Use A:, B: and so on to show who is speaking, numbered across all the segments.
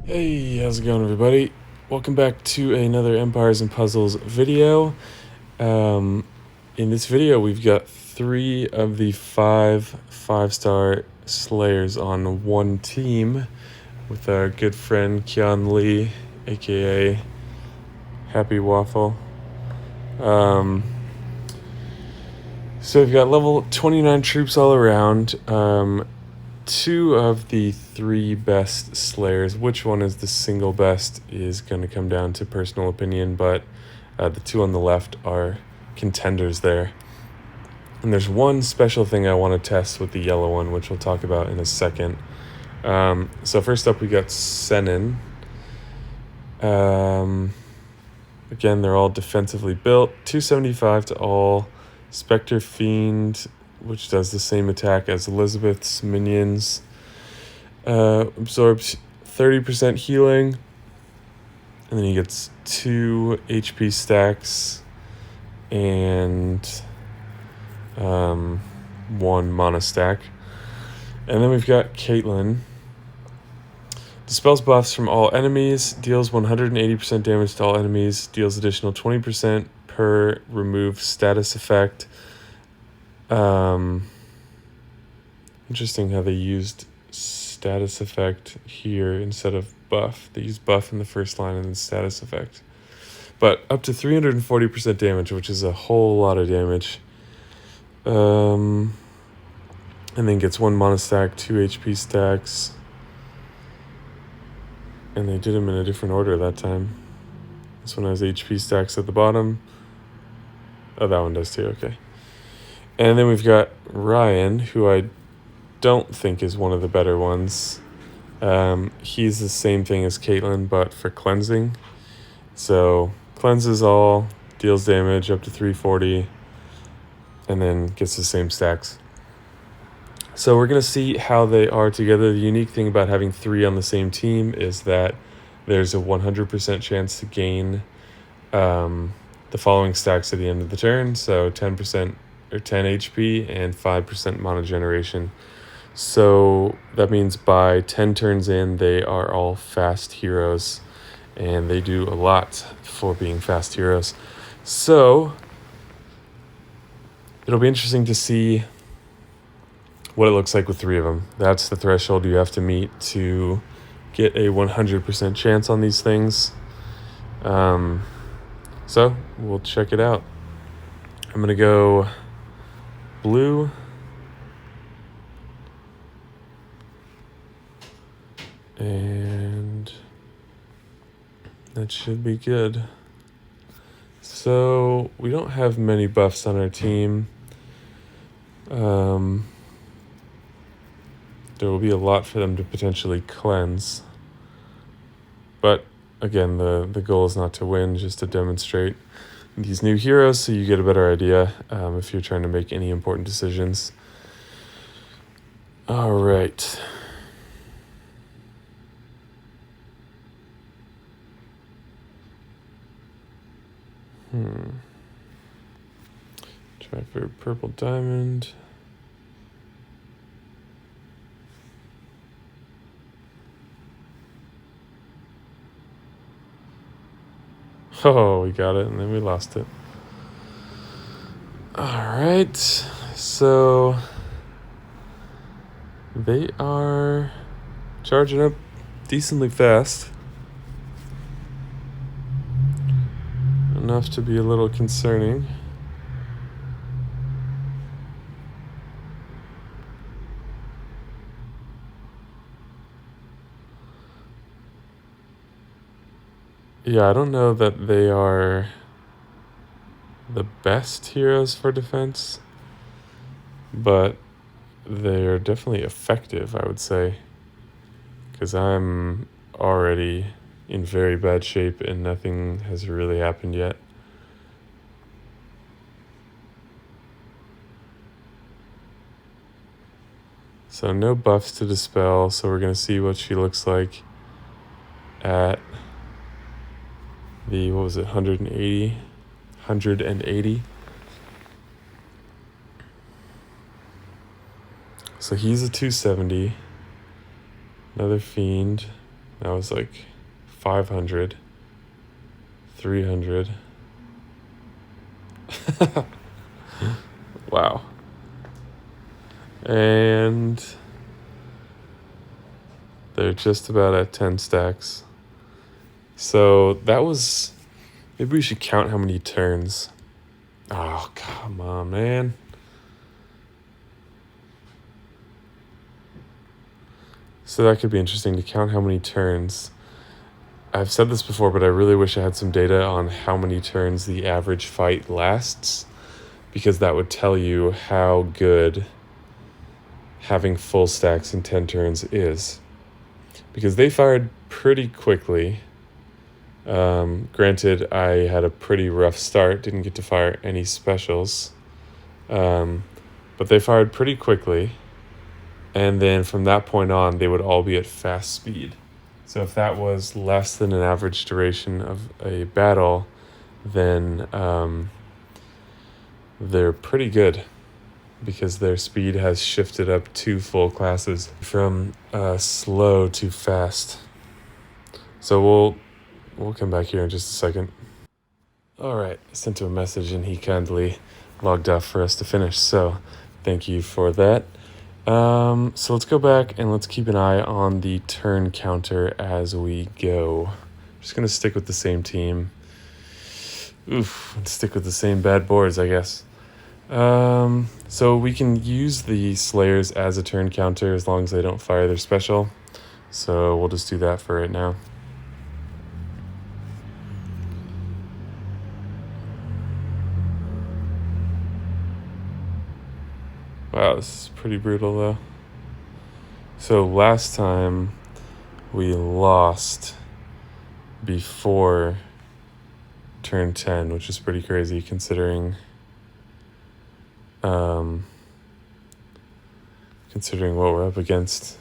A: Hey, how's it going, everybody? Welcome back to another Empires and Puzzles video. In this video, we've got 3 of the 5-star Slayers on one team with our good friend Kian Lee, aka Happy Waffle. So we've got level 29 troops all around. 2 of the 3 best Slayers. Which one is the single best is going to come down to personal opinion, but the 2 on the left are contenders there. And there's one special thing I want to test with the yellow one, which we'll talk about in a second. So first up, we got Senan. Again, they're all defensively built. 275 to all. Spectre Fiend, which does the same attack as Elizabeth's minions. Absorbs 30% healing. And then he gets 2 HP stacks and 1 mana stack. And then we've got Caitlyn. Dispels buffs from all enemies, deals 180% damage to all enemies, deals additional 20% per remove status effect. Interesting how they used status effect here instead of buff. They used buff in the first line and then status effect. But up to 340% damage, which is a whole lot of damage. And then gets 1 mana stack, 2 HP stacks. And they did them in a different order that time. This one has HP stacks at the bottom. Oh, that one does too, okay. And then we've got Rian, who I don't think is one of the better ones. He's the same thing as Caitlyn, but for cleansing. So cleanses all, deals damage up to 340, and then gets the same stacks. So we're going to see how they are together. The unique thing about having 3 on the same team is that there's a 100% chance to gain the following stacks at the end of the turn. So 10% or 10 HP and 5% mana generation. So that means by 10 turns in, they are all fast heroes, and they do a lot for being fast heroes. So it'll be interesting to see what it looks like with 3 of them. That's the threshold you have to meet to get a 100% chance on these things. So we'll check it out. I'm going to go blue. And that should be good. So we don't have many buffs on our team. There will be a lot for them to potentially cleanse. But again, the goal is not to win, just to demonstrate these new heroes so you get a better idea if you're trying to make any important decisions. All right. Try for purple diamond. Oh, we got it, and then we lost it. All right, so they are charging up decently fast. Enough to be a little concerning. Yeah, I don't know that they are the best heroes for defense, but they are definitely effective, I would say, because I'm already in very bad shape and nothing has really happened yet. So no buffs to dispel, so we're going to see what she looks like at the, 180? 180. So he's a 270. Another fiend. That was like 500, 300. Wow. And they're just about at 10 stacks. So that was... Maybe we should count how many turns. Oh, come on, man. So that could be interesting to count how many turns. I've said this before, but I really wish I had some data on how many turns the average fight lasts, because that would tell you how good having full stacks in 10 turns is. Because they fired pretty quickly. Granted, I had a pretty rough start, didn't get to fire any specials. But they fired pretty quickly. And then from that point on, they would all be at fast speed. So if that was less than an average duration of a battle, then they're pretty good, because their speed has shifted up 2 full classes from slow to fast. So we'll come back here in just a second. All right, I sent him a message and he kindly logged off for us to finish. So thank you for that. So let's go back and let's keep an eye on the turn counter as we go. Just gonna stick with the same team. Let's stick with the same bad boards, I guess. So we can use the Slayers as a turn counter as long as they don't fire their special. So we'll just do that for right now. Wow, this is pretty brutal though. So last time we lost before turn 10, which is pretty crazy considering what we're up against.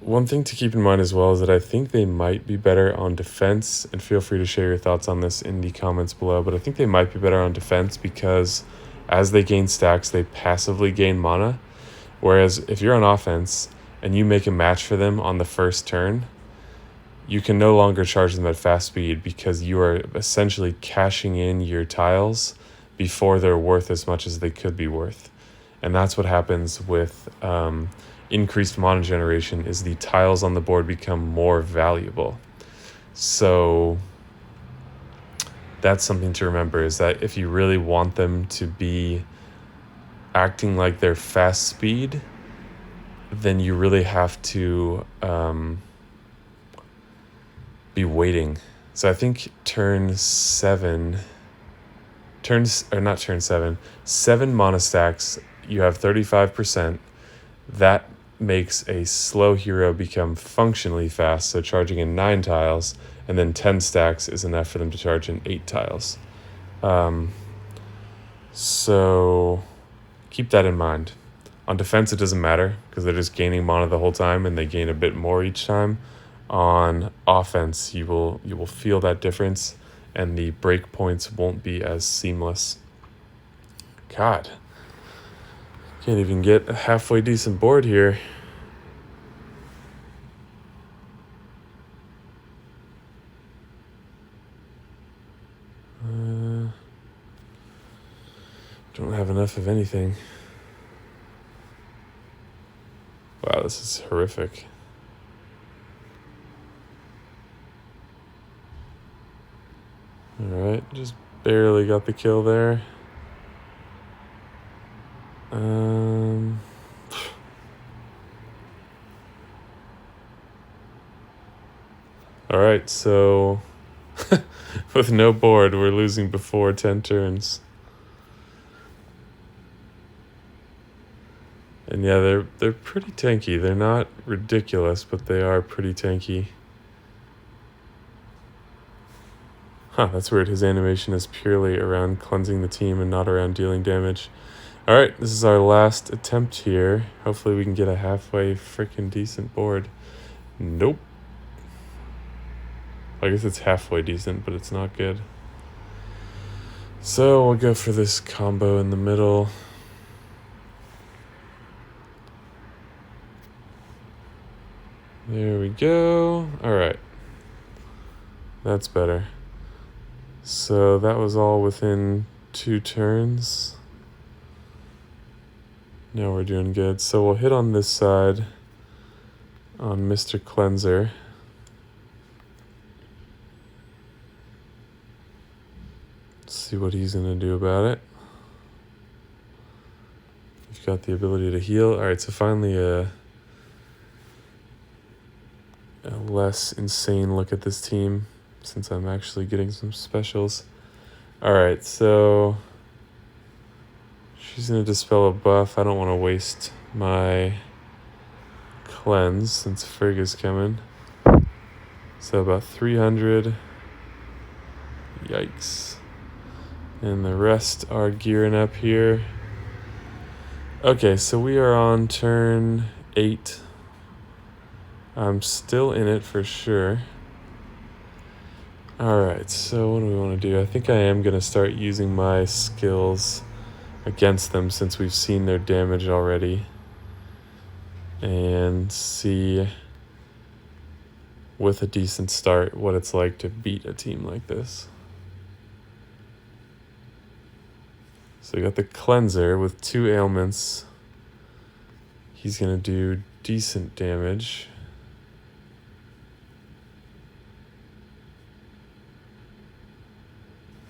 A: One thing to keep in mind as well is that I think they might be better on defense, and feel free to share your thoughts on this in the comments below, but I think they might be better on defense because as they gain stacks, they passively gain mana. Whereas if you're on offense and you make a match for them on the first turn, you can no longer charge them at fast speed because you are essentially cashing in your tiles before they're worth as much as they could be worth. And that's what happens with increased mana generation, is the tiles on the board become more valuable. So that's something to remember, is that if you really want them to be acting like they're fast speed, then you really have to be waiting. So I think seven mana stacks, you have 35%. That makes a slow hero become functionally fast, so charging in 9 tiles, and then 10 stacks is enough for them to charge in 8 tiles. So keep that in mind. On defense, it doesn't matter because they're just gaining mana the whole time and they gain a bit more each time. On offense, you will feel that difference and the breakpoints won't be as seamless. God, can't even get a halfway decent board here. Don't have enough of anything. Wow, this is horrific. Alright, just barely got the kill there. Alright, so with no board, we're losing before 10 turns. And yeah, they're pretty tanky. They're not ridiculous, but they are pretty tanky. Huh, that's weird. His animation is purely around cleansing the team and not around dealing damage. Alright, this is our last attempt here. Hopefully we can get a halfway freaking decent board. Nope. I guess it's halfway decent, but it's not good. So we'll go for this combo in the middle. There we go. All right. That's better. So that was all within 2 turns. Now we're doing good. So we'll hit on this side on Mr. Cleanser. See what he's going to do about it. He's got the ability to heal. All right, so finally a less insane look at this team since I'm actually getting some specials. All right, so she's going to dispel a buff. I don't want to waste my cleanse since Frigg is coming. So about 300. Yikes. And the rest are gearing up here. Okay, so we are on turn 8. I'm still in it for sure. Alright, so what do we want to do? I think I am going to start using my skills against them since we've seen their damage already. And see, with a decent start, what it's like to beat a team like this. So we got the Cleanser with 2 ailments. He's going to do decent damage.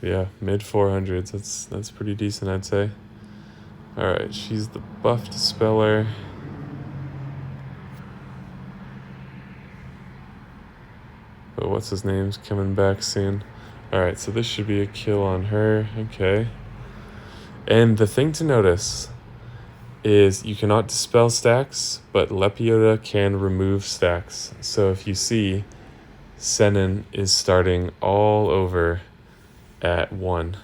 A: Yeah, mid 400s. That's pretty decent, I'd say. All right, she's the buff dispeller. But what's his name's coming back soon. All right, so this should be a kill on her. Okay. And the thing to notice is you cannot dispel stacks, but Lepiota can remove stacks. So if you see, Senan is starting all over at 1.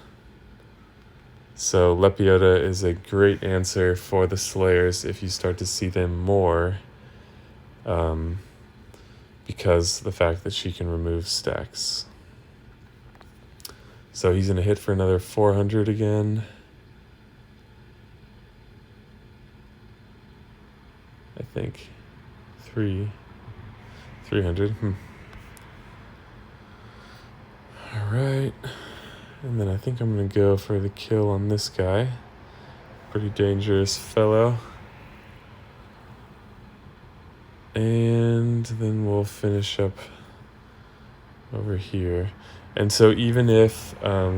A: So Lepiota is a great answer for the Slayers if you start to see them more, because the fact that she can remove stacks. So he's going to hit for another 400 again. I think 300. All right. And then I think I'm going to go for the kill on this guy. Pretty dangerous fellow. And then we'll finish up over here. And so even if,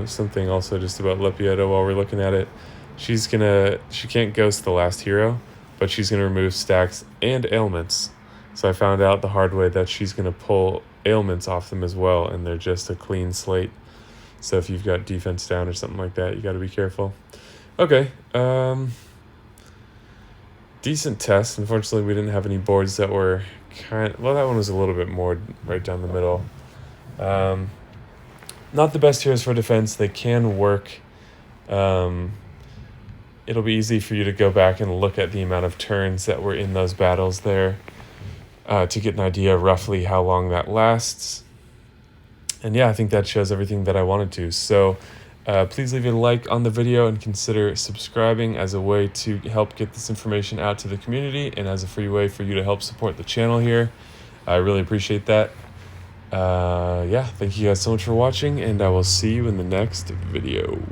A: something also just about Lepiota while we're looking at it, she can't ghost the last hero, but she's going to remove stacks and ailments. So I found out the hard way that she's going to pull ailments off them as well, and they're just a clean slate. So if you've got defense down or something like that, you got to be careful. Okay. Decent test. Unfortunately, we didn't have any boards that were well, that one was a little bit more right down the middle. Not the best heroes for defense. They can work. It'll be easy for you to go back and look at the amount of turns that were in those battles there to get an idea roughly how long that lasts. And yeah, I think that shows everything that I wanted to. So please leave a like on the video and consider subscribing as a way to help get this information out to the community and as a free way for you to help support the channel here. I really appreciate that. Yeah, thank you guys so much for watching, and I will see you in the next video.